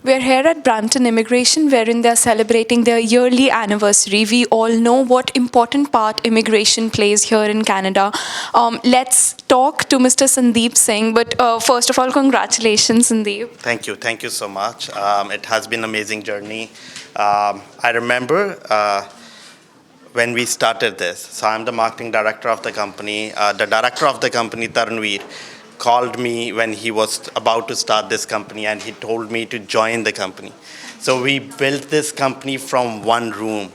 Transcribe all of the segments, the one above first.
We're here at Brampton Immigration, wherein they're celebrating their yearly anniversary. We all know what important part immigration plays here in Canada. Let's talk to Mr. Sandeep Singh. But first of all, congratulations, Sandeep. Thank you so much. It has been an amazing journey. I remember when we started this. So I'm the marketing director of the company. The director of the company, Tarunveer, called me when he was about to start this company, and he told me to join the company. So we built this company from one room.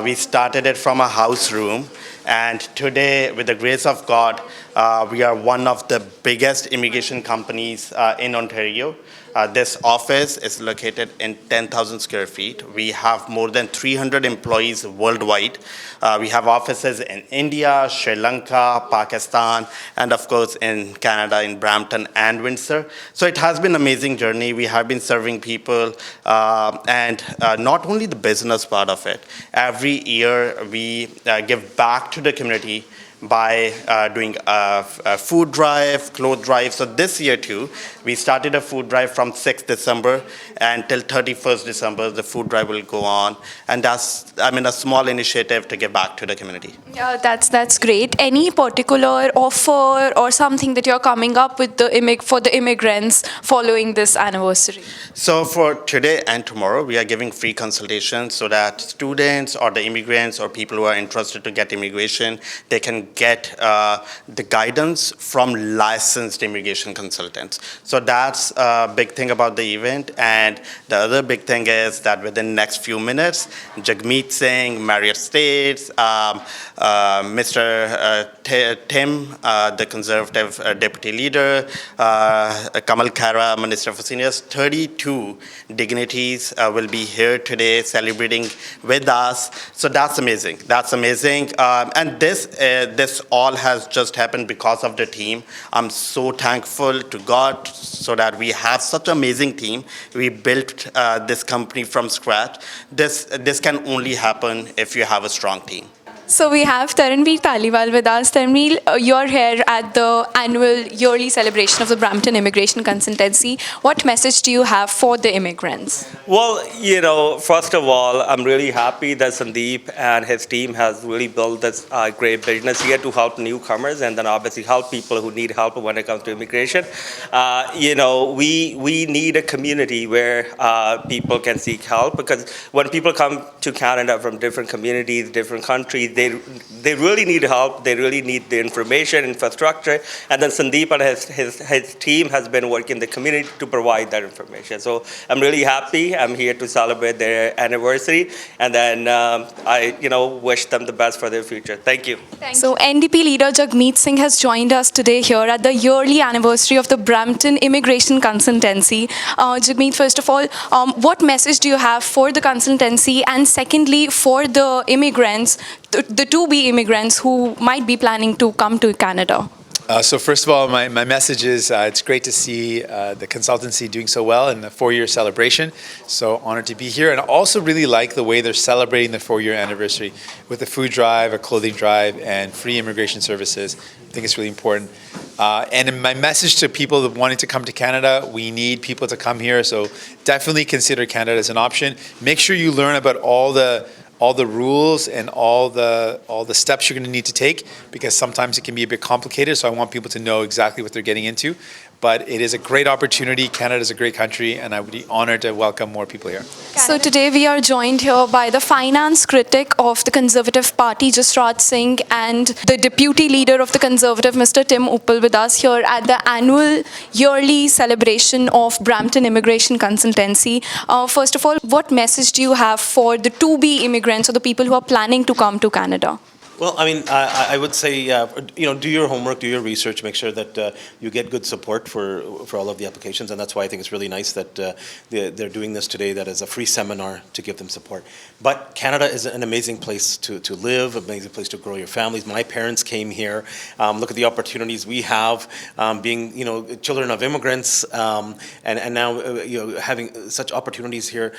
We started it from a house room, and today, with the grace of God, we are one of the biggest immigration companies in Ontario. This office is located in 10,000 square feet. We have more than 300 employees worldwide. We have offices in India, Sri Lanka, Pakistan, and of course in Canada, in Brampton and Windsor. So it has been an amazing journey. We have been serving people, and not only the business part of it. Every year we give back to the community by doing a food drive, cloth drive. So this year too, we started a food drive from 6th December until 31st December. The food drive will go on, and that's, a small initiative to give back to the community. Yeah, that's great. Any particular offer or something that you're coming up with for the immigrants following this anniversary? So for today and tomorrow, we are giving free consultations so that students or the immigrants or people who are interested to get immigration, they can get the guidance from licensed immigration consultants. So that's a big thing about the event. And the other big thing is that within the next few minutes, Jagmeet Singh, Marriott States, Mr. Tim, the Conservative Deputy Leader, Kamal Khera, Minister for Seniors, 32 dignitaries will be here today celebrating with us. So that's amazing. That's amazing. And this all has just happened because of the team. I'm so thankful to God so that we have such an amazing team. We built this company from scratch. This can only happen if you have a strong team. So we have Taranveer Taliwal with us. Taranveer, you're here at the annual yearly celebration of the Brampton Immigration Consultancy. What message do you have for the immigrants? Well, first of all, I'm really happy that Sandeep and his team has really built this great business here to help newcomers and then obviously help people who need help when it comes to immigration. We need a community where people can seek help, because when people come to Canada from different communities, different countries, they really need help. They really need the information, infrastructure, and then Sandeep and his team has been working in the community to provide that information. So I'm really happy. I'm here to celebrate their anniversary, and then I wish them the best for their future. Thank you. So NDP leader Jagmeet Singh has joined us today here at the yearly anniversary of the Brampton Immigration Consultancy. Jagmeet, first of all, what message do you have for the consultancy, and secondly for the immigrants, the to-be immigrants who might be planning to come to Canada? So first of all, my message is it's great to see the consultancy doing so well in the 4-year celebration. So honored to be here, and also really like the way they're celebrating the 4-year anniversary with a food drive, a clothing drive, and free immigration services. I think it's really important. And my message to people that wanting to come to Canada, we need people to come here. So definitely consider Canada as an option. Make sure you learn about all the rules and all the steps you're going to need to take, because sometimes it can be a bit complicated. So I want people to know exactly what they're getting into. But it is a great opportunity. Canada is a great country, and I would be honored to welcome more people here. So today we are joined here by the finance critic of the Conservative Party, Jasraj Singh, and the deputy leader of the Conservative, Mr. Tim Uppal, with us here at the annual yearly celebration of Brampton Immigration Consultancy. First of all, what message do you have for the to-be immigrants or the people who are planning to come to Canada? Well, I would say, do your homework, do your research, make sure that you get good support for all of the applications, and that's why I think it's really nice that they're doing this today, that is a free seminar to give them support. But Canada is an amazing place to live, an amazing place to grow your families. My parents came here. Look at the opportunities we have, being, children of immigrants, and now, having such opportunities here.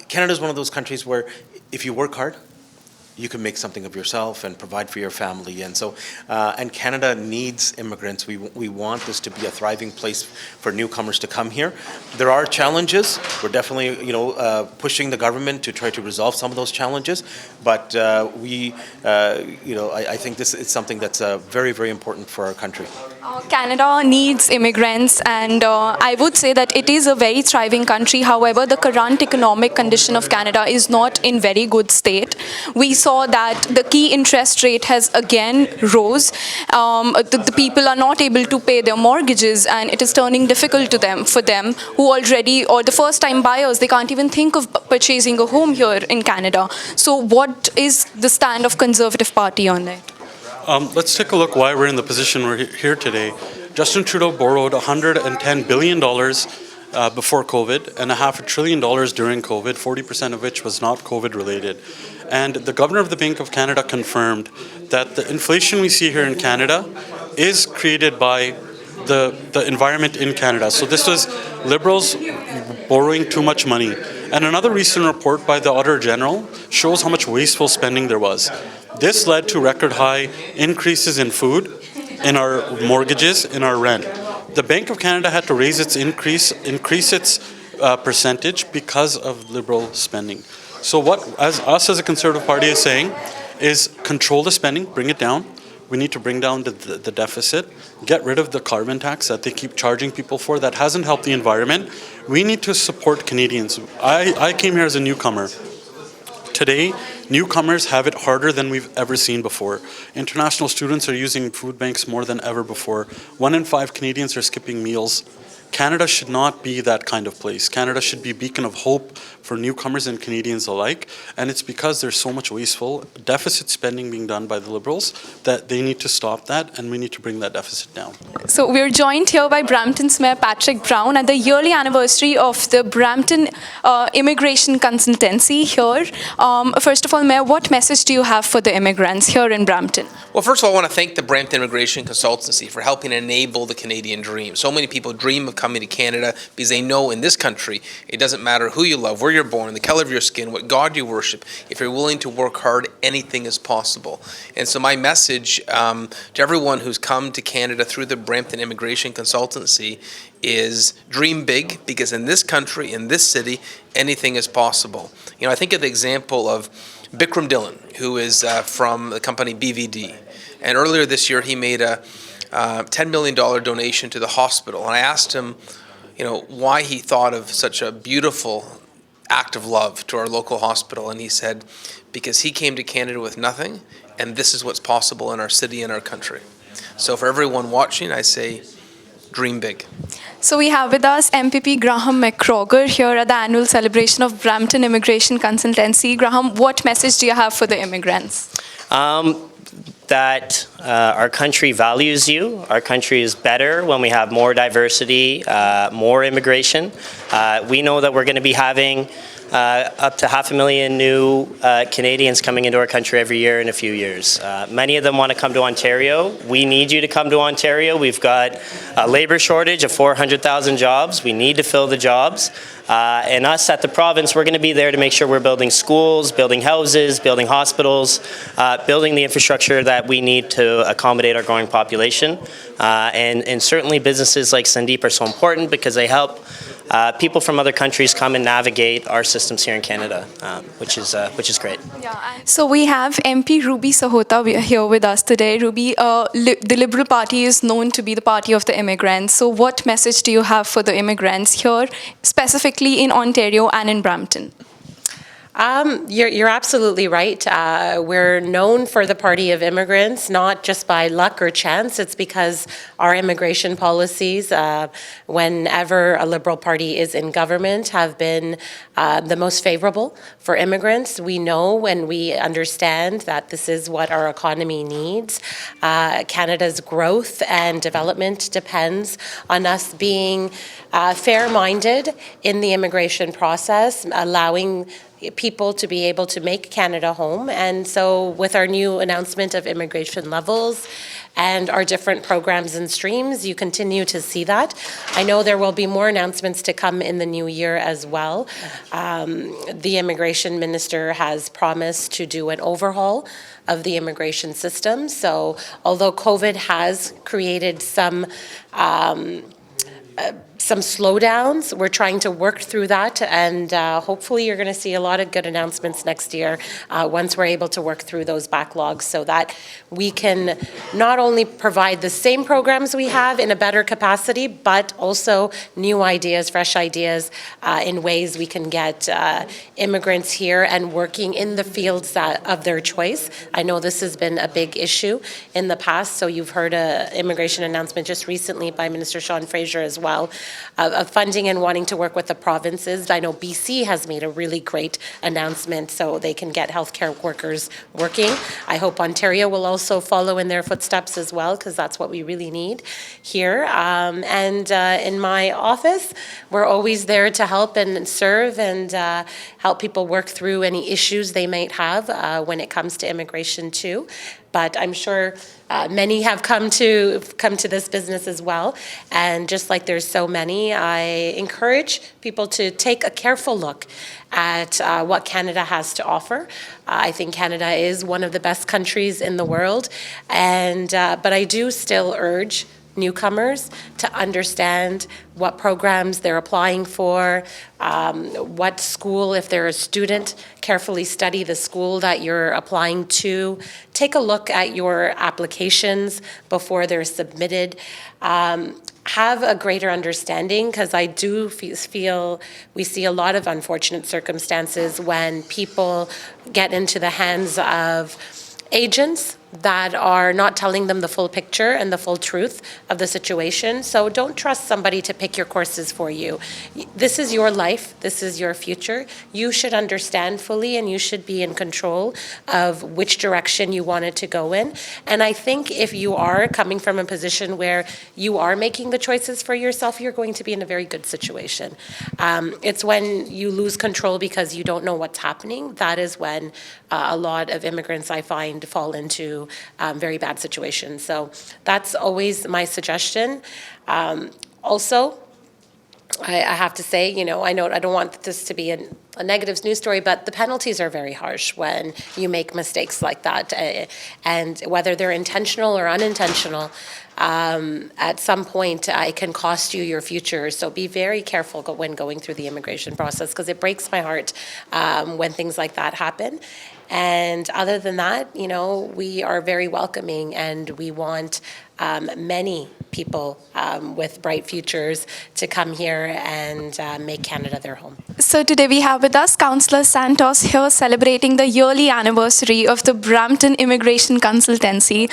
Canada is one of those countries where if you work hard, you can make something of yourself and provide for your family. And so, and Canada needs immigrants. We want this to be a thriving place for newcomers to come here. There are challenges. We're definitely, pushing the government to try to resolve some of those challenges. But I think this is something that's very, very important for our country. Canada needs immigrants, and I would say that it is a very thriving country. However, the current economic condition of Canada is not in very good state. We saw that the key interest rate has again rose. The people are not able to pay their mortgages, and it is turning difficult for them who already, or the first-time buyers, they can't even think of purchasing a home here in Canada. So what is the stand of Conservative Party on it? Let's take a look why we're in the position we're here today. Justin Trudeau borrowed $110 billion before COVID and $500 billion during COVID, 40% of which was not COVID related. And the Governor of the Bank of Canada confirmed that the inflation we see here in Canada is created by the environment in Canada. So this was Liberals borrowing too much money. And another recent report by the Auditor General shows how much wasteful spending there was. This led to record high increases in food, in our mortgages, in our rent. The Bank of Canada had to raise its increase its percentage because of Liberal spending. So what us as a Conservative Party is saying is control the spending, bring it down. We need to bring down the deficit, get rid of the carbon tax that they keep charging people for that hasn't helped the environment. We need to support Canadians. I came here as a newcomer. Today, newcomers have it harder than we've ever seen before. International students are using food banks more than ever before. 1 in 5 Canadians are skipping meals. Canada should not be that kind of place. Canada should be a beacon of hope for newcomers and Canadians alike. And it's because there's so much wasteful deficit spending being done by the Liberals that they need to stop that, and we need to bring that deficit down. So we're joined here by Brampton's Mayor Patrick Brown at the yearly anniversary of the Brampton Immigration Consultancy here. First of all, Mayor, what message do you have for the immigrants here in Brampton? Well, first of all, I want to thank the Brampton Immigration Consultancy for helping enable the Canadian dream. So many people dream of coming to Canada because they know in this country, it doesn't matter who you love, where you're born, the color of your skin, what God you worship. If you're willing to work hard, anything is possible. And so my message to everyone who's come to Canada through the Brampton Immigration Consultancy is dream big, because in this country, in this city, anything is possible. I think of the example of Bikram Dillon, who is from the company BVD. And earlier this year, he made a $10 million donation to the hospital. And I asked him, why he thought of such a beautiful act of love to our local hospital. And he said, because he came to Canada with nothing, and this is what's possible in our city and our country. So for everyone watching, I say, dream big. So we have with us MPP Graham McCroger here at the annual celebration of Brampton Immigration Consultancy. Graham, what message do you have for the immigrants? That our country values you. Our country is better when we have more diversity, more immigration. We know that we're going to be having up to 500,000 new Canadians coming into our country every year in a few years. Many of them want to come to Ontario. We need you to come to Ontario. We've got a labor shortage of 400,000 jobs. We need to fill the jobs. And us at the province, we're going to be there to make sure we're building schools, building houses, building hospitals, building the infrastructure that we need to accommodate our growing population. And certainly businesses like Sandeep are so important because they help people from other countries come and navigate our systems here in Canada, which is great. Yeah, so we have MP Ruby Sahota here with us today. Ruby, the Liberal Party is known to be the party of the immigrants. So what message do you have for the immigrants here, specifically in Ontario and in Brampton? You're absolutely right. We're known for the party of immigrants, not just by luck or chance. It's because our immigration policies, whenever a Liberal Party is in government, have been the most favorable for immigrants. We know and we understand that this is what our economy needs. Canada's growth and development depends on us being fair-minded in the immigration process, allowing people to be able to make Canada home. And so with our new announcement of immigration levels and our different programs and streams. You continue to see that. I know there will be more announcements to come in the new year as well. The immigration minister has promised to do an overhaul of the immigration system. So although COVID has created some slowdowns, we're trying to work through that, and hopefully you're going to see a lot of good announcements next year once we're able to work through those backlogs, so that we can not only provide the same programs we have in a better capacity, but also new ideas, fresh ideas in ways we can get immigrants here and working in the fields of their choice. I know this has been a big issue in the past, so you've heard an immigration announcement just recently by Minister Sean Fraser as well, of funding and wanting to work with the provinces. I know BC has made a really great announcement so they can get healthcare workers working. I hope Ontario will also follow in their footsteps as well, because that's what we really need here. In my office, we're always there to help and serve and help people work through any issues they might have when it comes to immigration too. But I'm sure many have come to this business as well. And just like there's so many, I encourage people to take a careful look at what Canada has to offer. I think Canada is one of the best countries in the world. But I do still urge newcomers to understand what programs they're applying for, what school, if they're a student, carefully study the school that you're applying to. Take a look at your applications before they're submitted. Have a greater understanding, because I do feel we see a lot of unfortunate circumstances when people get into the hands of agents that are not telling them the full picture and the full truth of the situation. So don't trust somebody to pick your courses for you. This is your life. This is your future. You should understand fully, and you should be in control of which direction you want it to go in. And I think if you are coming from a position where you are making the choices for yourself, you're going to be in a very good situation. It's when you lose control because you don't know what's happening. That is when a lot of immigrants, I find, fall into very bad situations. So that's always my suggestion. Also, I have to say, I don't want this to be a negative news story, but the penalties are very harsh when you make mistakes like that. And whether they're intentional or unintentional, at some point it can cost you your future. So be very careful when going through the immigration process, because it breaks my heart when things like that happen. And other than that, we are very welcoming, and we want many people with bright futures to come here and make Canada their home. So today we have with us Councillor Santos here celebrating the yearly anniversary of the Brampton Immigration Consultancy.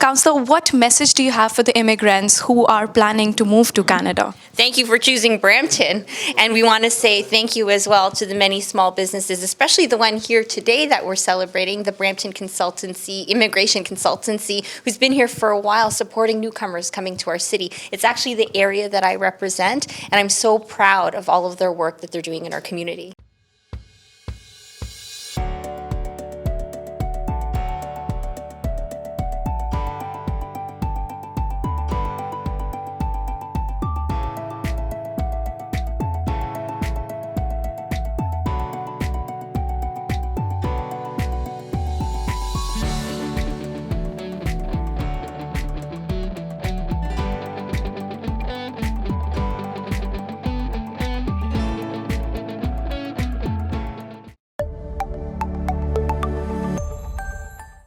Councillor, what message do you have for the immigrants who are planning to move to Canada? Thank you for choosing Brampton. And we want to say thank you as well to the many small businesses, especially the one here today that we're celebrating, the Brampton Consultancy, Immigration Consultancy, who's been here for a while supporting newcomers coming to our city. It's actually the area that I represent, and I'm so proud of all of their work that they're doing in our community.